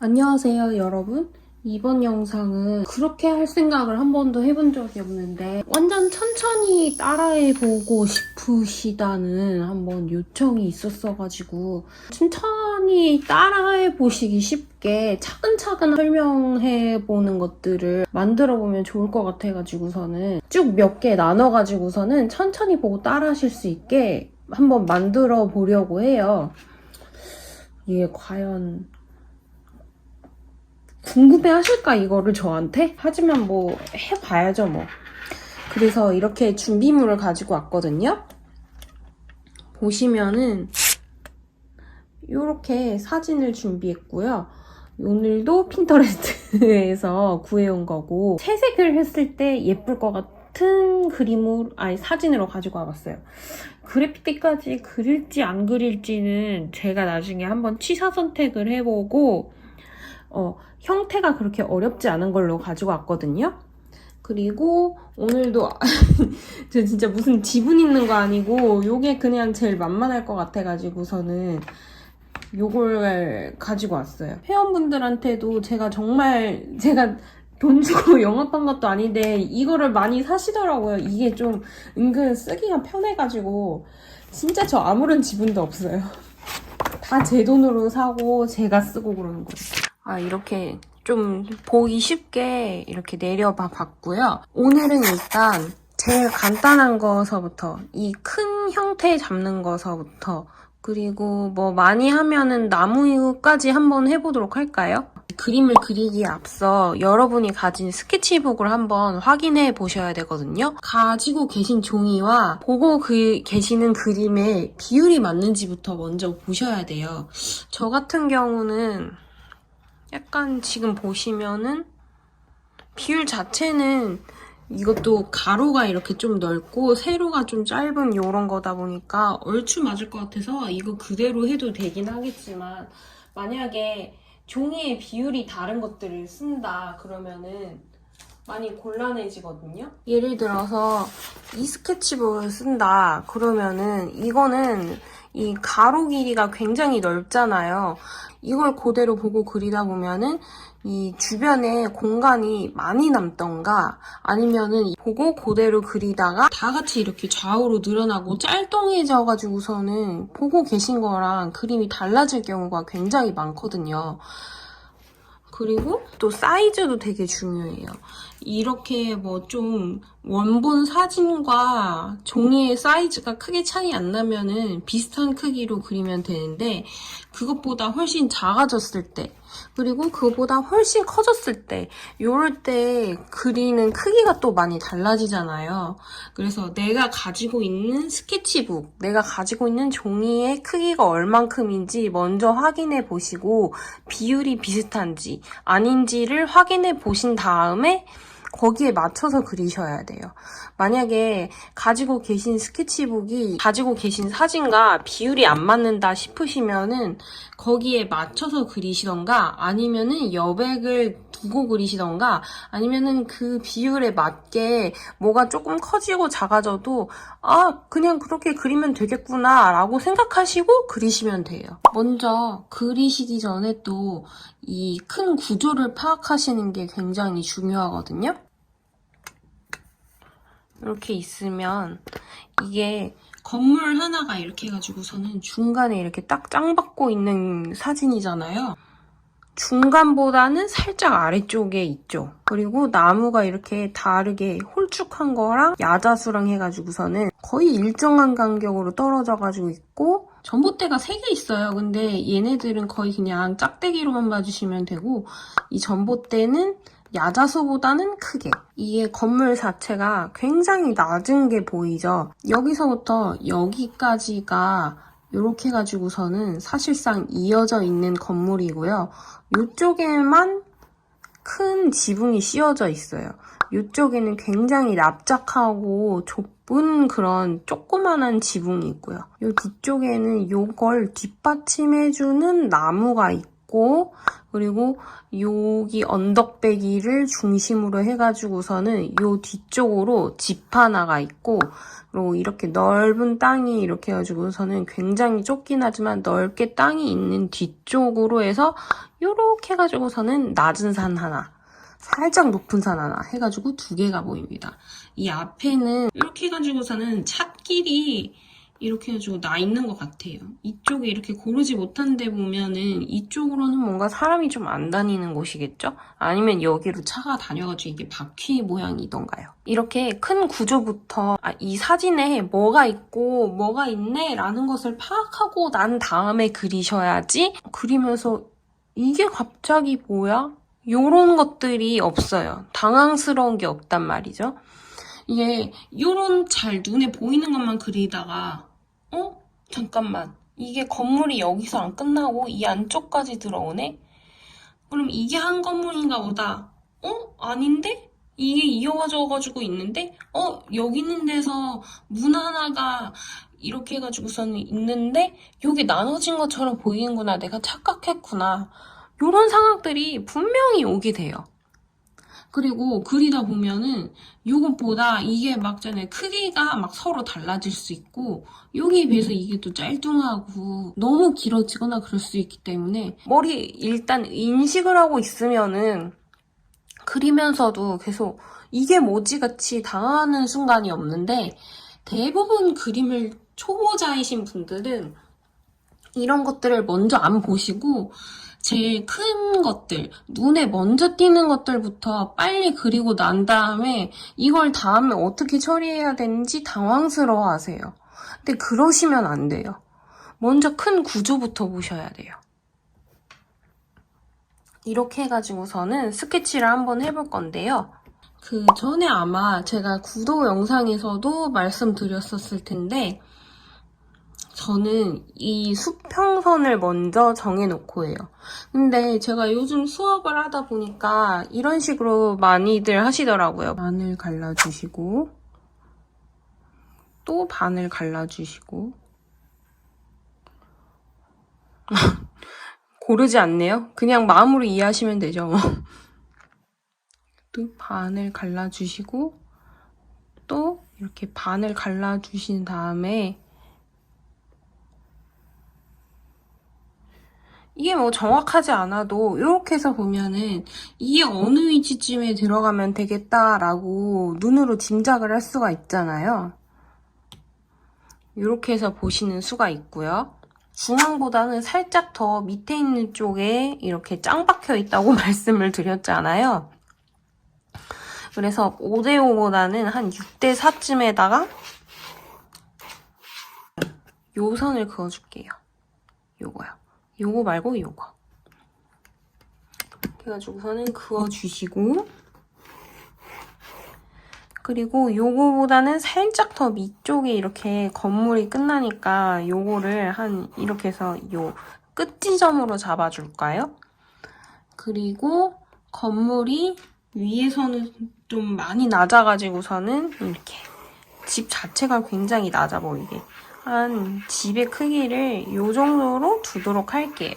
안녕하세요, 여러분. 이번 영상은 그렇게 할 생각을 한 번도 해본 적이 없는데 완전 천천히 따라해보고 싶으시다는 한번 요청이 있었어가지고 천천히 따라해보시기 쉽게 차근차근 설명해보는 것들을 만들어보면 좋을 것 같아가지고서는 쭉 몇 개 나눠가지고서는 천천히 보고 따라하실 수 있게 한번 만들어 보려고 해요. 이게 과연 궁금해 하실까, 이거를 저한테? 하지만 뭐 해봐야죠 뭐. 그래서 이렇게 준비물을 가지고 왔거든요. 보시면은 이렇게 사진을 준비했고요. 오늘도 핀터레스트에서 구해온 거고, 채색을 했을 때 예쁠 것 같은 사진으로 가지고 와봤어요. 그래피티까지 그릴지 안 그릴지는 제가 나중에 한번 취사 선택을 해보고 형태가 그렇게 어렵지 않은 걸로 가지고 왔거든요. 그리고 오늘도 저 진짜 무슨 지분 있는 거 아니고 요게 그냥 제일 만만할 것 같아가지고서는 요걸 가지고 왔어요. 회원분들한테도 제가 돈 주고 영업한 것도 아닌데 이거를 많이 사시더라고요. 이게 좀 은근 쓰기가 편해가지고 진짜 저 아무런 지분도 없어요. 다 제 돈으로 사고 제가 쓰고 그러는 거예요. 이렇게 좀 보기 쉽게 이렇게 내려봐 봤고요. 오늘은 일단 제일 간단한 거서부터, 이 큰 형태 잡는 거서부터, 그리고 뭐 많이 하면은 나무까지 한번 해보도록 할까요? 그림을 그리기에 앞서 여러분이 가진 스케치북을 한번 확인해 보셔야 되거든요. 가지고 계신 종이와 보고 계시는 그림의 비율이 맞는지부터 먼저 보셔야 돼요. 저 같은 경우는 약간 지금 보시면은 비율 자체는 이것도 가로가 이렇게 좀 넓고 세로가 좀 짧은 요런 거다 보니까 얼추 맞을 것 같아서 이거 그대로 해도 되긴 하겠지만, 만약에 종이의 비율이 다른 것들을 쓴다 그러면은 많이 곤란해지거든요. 예를 들어서 이 스케치북을 쓴다 그러면은 이거는 이 가로 길이가 굉장히 넓잖아요. 이걸 그대로 보고 그리다 보면은 이 주변에 공간이 많이 남던가, 아니면은 보고 그대로 그리다가 다 같이 이렇게 좌우로 늘어나고 짤똥해져가지고서는 보고 계신 거랑 그림이 달라질 경우가 굉장히 많거든요. 그리고 또 사이즈도 되게 중요해요. 이렇게 뭐 좀 원본 사진과 종이의 사이즈가 크게 차이 안 나면은 비슷한 크기로 그리면 되는데, 그것보다 훨씬 작아졌을 때, 그리고 그거보다 훨씬 커졌을 때, 요럴 때 그리는 크기가 또 많이 달라지잖아요. 그래서 내가 가지고 있는 스케치북, 내가 가지고 있는 종이의 크기가 얼만큼인지 먼저 확인해 보시고, 비율이 비슷한지 아닌지를 확인해 보신 다음에 거기에 맞춰서 그리셔야 돼요. 만약에 가지고 계신 스케치북이 가지고 계신 사진과 비율이 안 맞는다 싶으시면은 거기에 맞춰서 그리시던가, 아니면은 여백을 두고 그리시던가, 아니면은 그 비율에 맞게 뭐가 조금 커지고 작아져도 그냥 그렇게 그리면 되겠구나 라고 생각하시고 그리시면 돼요. 먼저 그리시기 전에 또 이 큰 구조를 파악하시는 게 굉장히 중요하거든요. 이렇게 있으면 이게 건물 하나가 이렇게 해가지고서는 중간에 이렇게 딱 짱박고 있는 사진이잖아요. 중간보다는 살짝 아래쪽에 있죠. 그리고 나무가 이렇게 다르게 홀쭉한 거랑 야자수랑 해가지고서는 거의 일정한 간격으로 떨어져가지고 있고, 전봇대가 3개 있어요. 근데 얘네들은 거의 그냥 짝대기로만 봐주시면 되고, 이 전봇대는 야자수보다는 크게. 이게 건물 자체가 굉장히 낮은 게 보이죠? 여기서부터 여기까지가 이렇게 해가지고서는 사실상 이어져 있는 건물이고요. 이쪽에만 큰 지붕이 씌워져 있어요. 이쪽에는 굉장히 납작하고 좁은 그런 조그만한 지붕이 있고요. 이 뒤쪽에는 이걸 뒷받침해주는 나무가 있고, 있고, 그리고 여기 언덕배기를 중심으로 해가지고서는 요 뒤쪽으로 집 하나가 있고, 그리고 이렇게 넓은 땅이 이렇게 해가지고서는 굉장히 좁긴 하지만 넓게 땅이 있는 뒤쪽으로 해서 요렇게 해가지고서는 낮은 산 하나, 살짝 높은 산 하나 해가지고 두 개가 보입니다. 이 앞에는 이렇게 해가지고서는 찻길이 이렇게 해가지고 나 있는 것 같아요. 이쪽에 이렇게 고르지 못한 데 보면은 이쪽으로는 뭔가 사람이 좀 안 다니는 곳이겠죠? 아니면 여기로 차가 다녀가지고 이게 바퀴 모양이던가요? 이렇게 큰 구조부터 이 사진에 뭐가 있고 뭐가 있네 라는 것을 파악하고 난 다음에 그리셔야지 그리면서 이게 갑자기 뭐야? 요런 것들이 없어요. 당황스러운 게 없단 말이죠. 이게 요런 잘 눈에 보이는 것만 그리다가 잠깐만 이게 건물이 여기서 안 끝나고 이 안쪽까지 들어오네? 그럼 이게 한 건물인가 보다. 아닌데? 이게 이어가지고 있는데? 여기 있는 데서 문 하나가 이렇게 해가지고서는 있는데 여기 나눠진 것처럼 보이는구나. 내가 착각했구나. 요런 상황들이 분명히 오게 돼요. 그리고 그리다 보면은 요것보다 이게 막 전에 크기가 막 서로 달라질 수 있고 여기에 비해서 이게 또 짤뚱하고 너무 길어지거나 그럴 수 있기 때문에 머리 일단 인식을 하고 있으면은 그리면서도 계속 이게 뭐지 같이 당하는 순간이 없는데 대부분 그림을 초보자이신 분들은 이런 것들을 먼저 안 보시고 제일 큰 것들, 눈에 먼저 띄는 것들부터 빨리 그리고 난 다음에 이걸 다음에 어떻게 처리해야 되는지 당황스러워 하세요. 근데 그러시면 안 돼요. 먼저 큰 구조부터 보셔야 돼요. 이렇게 해가지고서는 스케치를 한번 해볼 건데요. 그 전에 아마 제가 구도 영상에서도 말씀드렸었을 텐데 저는 이 수평선을 먼저 정해놓고 해요. 근데 제가 요즘 수업을 하다 보니까 이런 식으로 많이들 하시더라고요. 반을 갈라주시고 또 반을 갈라주시고 고르지 않네요. 그냥 마음으로 이해하시면 되죠. 또 반을 갈라주시고 또 이렇게 반을 갈라주신 다음에 이게 뭐 정확하지 않아도 이렇게 해서 보면은 이게 어느 위치쯤에 들어가면 되겠다라고 눈으로 짐작을 할 수가 있잖아요. 이렇게 해서 보시는 수가 있고요. 중앙보다는 살짝 더 밑에 있는 쪽에 이렇게 짱 박혀 있다고 말씀을 드렸잖아요. 그래서 5대5보다는 한 6대4쯤에다가 요 선을 그어줄게요. 요거요. 요거 말고 요거. 이렇게 해가지고서는 그어주시고 그리고 요거보다는 살짝 더 밑쪽에 이렇게 건물이 끝나니까 요거를 한 이렇게 해서 요 끝 지점으로 잡아줄까요? 그리고 건물이 위에서는 좀 많이 낮아가지고서는 이렇게 집 자체가 굉장히 낮아 보이게 한 집의 크기를 요 정도로 두도록 할게요.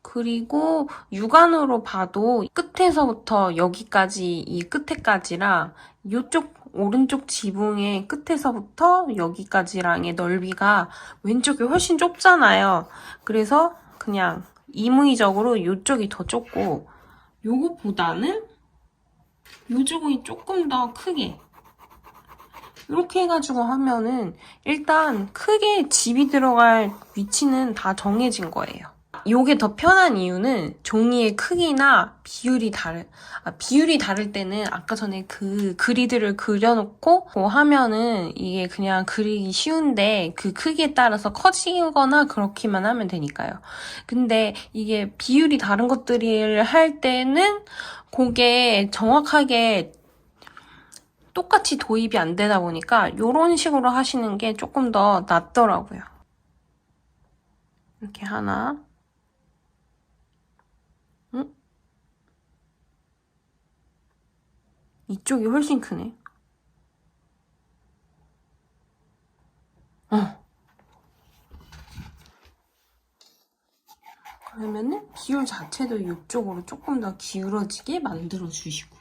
그리고 육안으로 봐도 끝에서부터 여기까지 이 끝에까지랑 이쪽 오른쪽 지붕의 끝에서부터 여기까지랑의 넓이가 왼쪽이 훨씬 좁잖아요. 그래서 그냥 임의적으로 이쪽이 더 좁고 요거보다는 요쪽이 조금 더 크게 이렇게 해가지고 하면은 일단 크게 집이 들어갈 위치는 다 정해진 거예요. 요게 더 편한 이유는 종이의 크기나 비율이 다를 때는 아까 전에 그 그리드를 그려놓고 뭐 하면은 이게 그냥 그리기 쉬운데 그 크기에 따라서 커지거나 그렇게만 하면 되니까요. 근데 이게 비율이 다른 것들을 할 때는 그게 정확하게 똑같이 도입이 안 되다 보니까 이런 식으로 하시는 게 조금 더 낫더라고요. 이렇게 하나 이쪽이 훨씬 크네. 그러면은 비율 잘 자체도 이쪽으로 조금 더 기울어지게 만들어주시고요.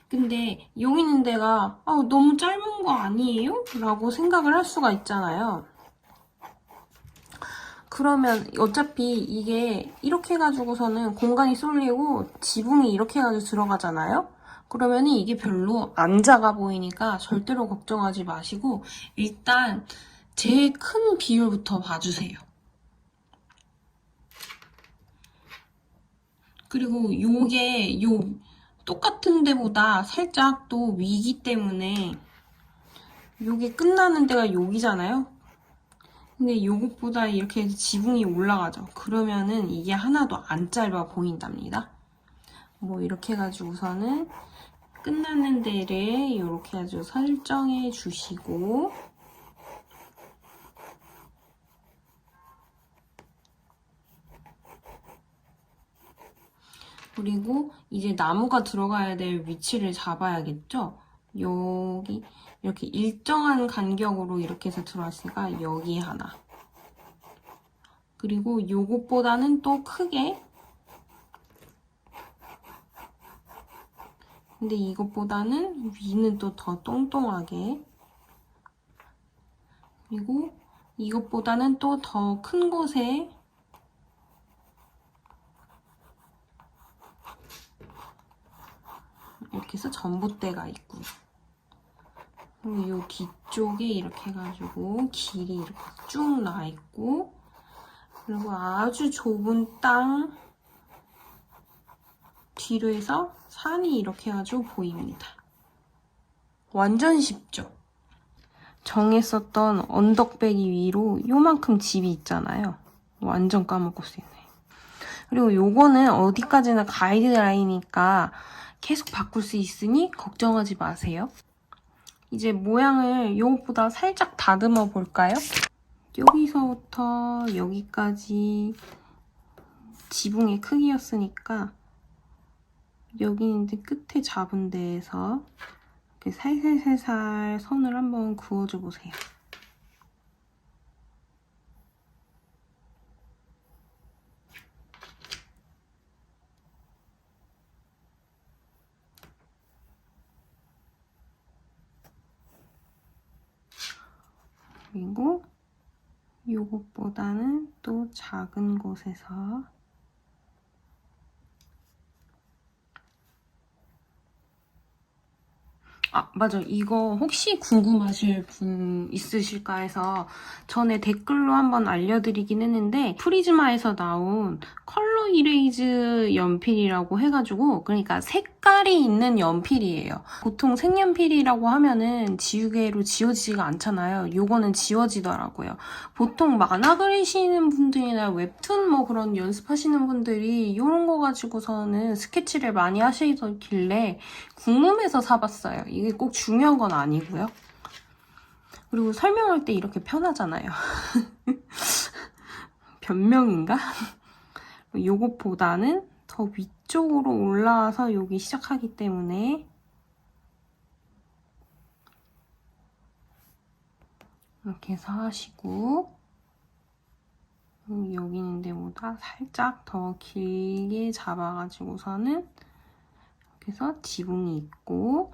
근데 여기 있는 데가 너무 짧은 거 아니에요? 라고 생각을 할 수가 있잖아요. 그러면 어차피 이게 이렇게 해가지고서는 공간이 쏠리고 지붕이 이렇게 해가지고 들어가잖아요? 그러면 이게 별로 안 작아 보이니까 절대로 걱정하지 마시고 일단 제일 큰 비율부터 봐주세요. 그리고 요게 똑같은 데보다 살짝 또 위기 때문에 요게 끝나는 데가 여기잖아요? 근데 요것보다 이렇게 해서 지붕이 올라가죠. 그러면은 이게 하나도 안 짧아 보인답니다. 뭐 이렇게 해가지고서는 끝나는 데를 이렇게 아주 설정해 주시고 그리고 이제 나무가 들어가야 될 위치를 잡아야겠죠? 여기 이렇게 일정한 간격으로 이렇게 해서 들어왔으니까 여기 하나 그리고 요것보다는 또 크게 근데 이것보다는 위는 또 더 똥똥하게 그리고 이것보다는 또 더 큰 곳에 이렇게 해서 전봇대가 있고요. 그리고 이 뒤쪽에 이렇게 해가지고 길이 이렇게 쭉 나있고 그리고 아주 좁은 땅 뒤로 해서 산이 이렇게 해가지고 보입니다. 완전 쉽죠? 정했었던 언덕배기 위로 요만큼 집이 있잖아요. 완전 까먹었어요. 그리고 요거는 어디까지나 가이드라인이니까 계속 바꿀 수 있으니 걱정하지 마세요. 이제 모양을 이것보다 살짝 다듬어 볼까요? 여기서부터 여기까지 지붕의 크기였으니까 여기 있는데 끝에 잡은 데에서 이렇게 살살살살 선을 한번 그어줘 보세요. 그리고 이것보다는 또 작은 곳에서 맞아. 이거 혹시 궁금하실 분 있으실까 해서 전에 댓글로 한번 알려드리긴 했는데 프리즈마에서 나온 컬러 이레이즈 연필이라고 해가지고 그러니까 색깔이 있는 연필이에요. 보통 색연필이라고 하면은 지우개로 지워지지가 않잖아요. 요거는 지워지더라고요. 보통 만화 그리시는 분들이나 웹툰 뭐 그런 연습하시는 분들이 이런 거 가지고서는 스케치를 많이 하시길래 궁금해서 사봤어요. 이게 꼭 중요한 건 아니고요. 그리고 설명할 때 이렇게 편하잖아요. 변명인가? 요것보다는 더 위쪽으로 올라와서 여기 시작하기 때문에 이렇게 해서 하시고 여기 있는 데보다 살짝 더 길게 잡아가지고서는 이렇게 해서 지붕이 있고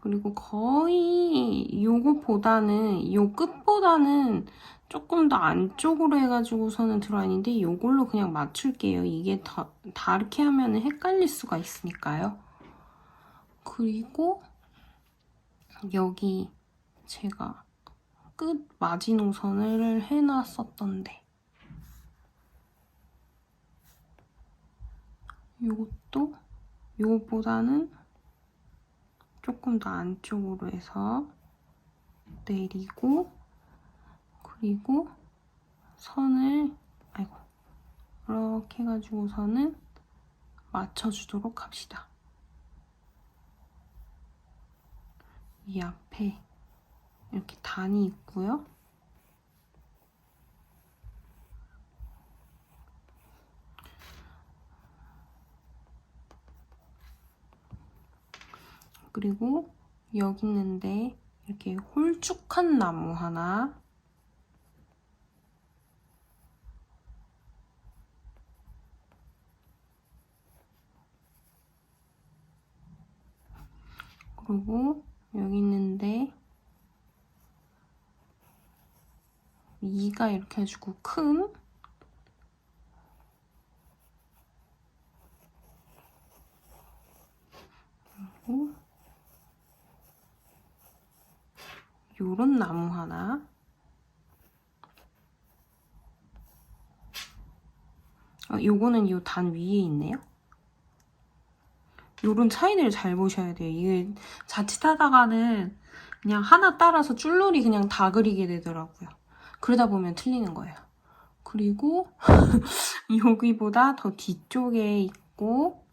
그리고 거의 요거보다는 요 끝보다는 조금 더 안쪽으로 해가지고서는 들어와 있는데 요걸로 그냥 맞출게요. 이게 다 이렇게 하면 헷갈릴 수가 있으니까요. 그리고 여기 제가 끝 마지노선을 해놨었던데 요것도 요것보다는 조금 더 안쪽으로 해서 내리고 그리고 선을 이렇게 해가지고서는 맞춰주도록 합시다. 이 앞에 이렇게 단이 있고요. 그리고 여기 있는데 이렇게 홀쭉한 나무 하나 그리고 여기 있는데 2가 이렇게 해주고 큰 그리고 요런 나무 하나 요거는 요 단 위에 있네요. 요런 차이를 잘 보셔야 돼요. 이게 자칫하다가는 그냥 하나 따라서 줄놀이 그냥 다 그리게 되더라고요. 그러다 보면 틀리는 거예요. 그리고 여기보다 더 뒤쪽에 있고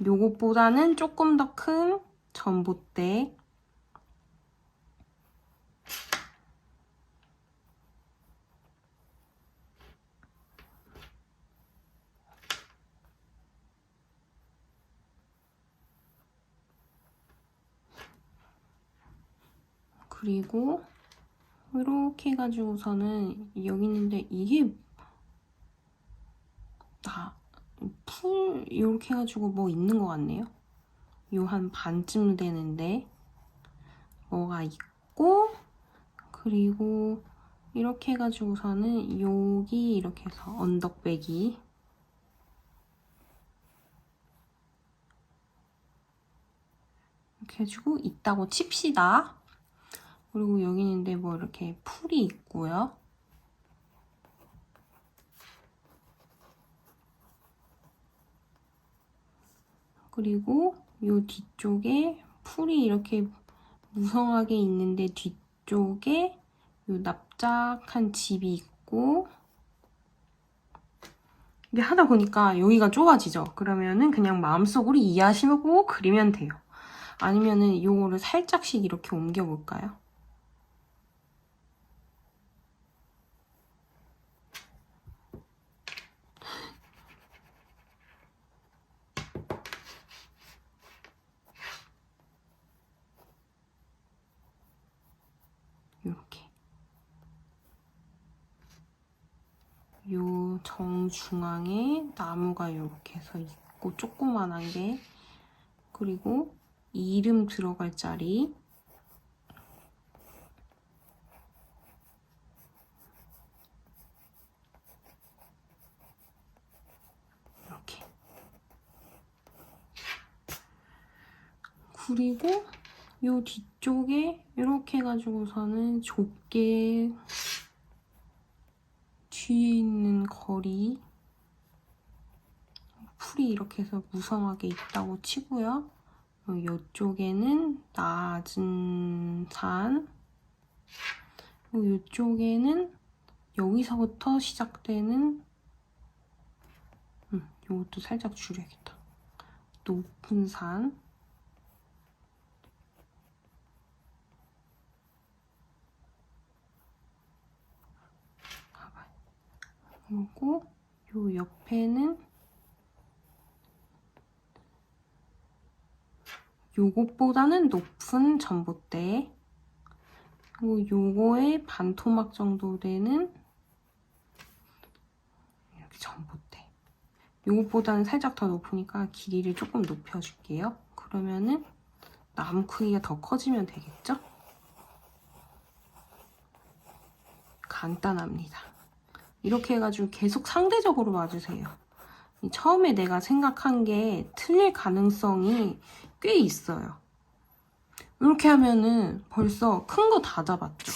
요것보다는 조금 더 큰 전봇대 그리고 이렇게 해가지고서는 여기 있는데 이게 풀 이렇게 해가지고 뭐 있는 것 같네요. 요 한 반쯤 되는데 뭐가 있고 그리고 이렇게 해가지고서는 여기 이렇게 해서 언덕배기 이렇게 해주고 있다고 칩시다. 그리고 여기 있는데 뭐 이렇게 풀이 있고요. 그리고 요 뒤쪽에 풀이 이렇게 무성하게 있는데 뒤쪽에 요 납작한 집이 있고 이게 하다 보니까 여기가 좁아지죠. 그러면은 그냥 마음속으로 이해하시고 그리면 돼요. 아니면은 요거를 살짝씩 이렇게 옮겨볼까요? 이렇게 요 정중앙에 나무가 이렇게 해서 있고 조그만한 게 그리고 이름 들어갈 자리 이렇게 그리고 요 뒤쪽에 이렇게 해가지고서는 좁게 뒤에 있는 거리 풀이 이렇게 해서 무성하게 있다고 치고요. 이쪽에는 낮은 산 그리고 이쪽에는 여기서부터 시작되는 이것도 살짝 줄여야겠다. 높은 산 그리고 요 옆에는 요것보다는 높은 전봇대 그리고 요거의 반토막 정도 되는 이렇게 전봇대 요것보다는 살짝 더 높으니까 길이를 조금 높여줄게요. 그러면은 나무 크기가 더 커지면 되겠죠? 간단합니다. 이렇게 해가지고 계속 상대적으로 봐주세요. 처음에 내가 생각한 게 틀릴 가능성이 꽤 있어요. 이렇게 하면은 벌써 큰 거 다 잡았죠.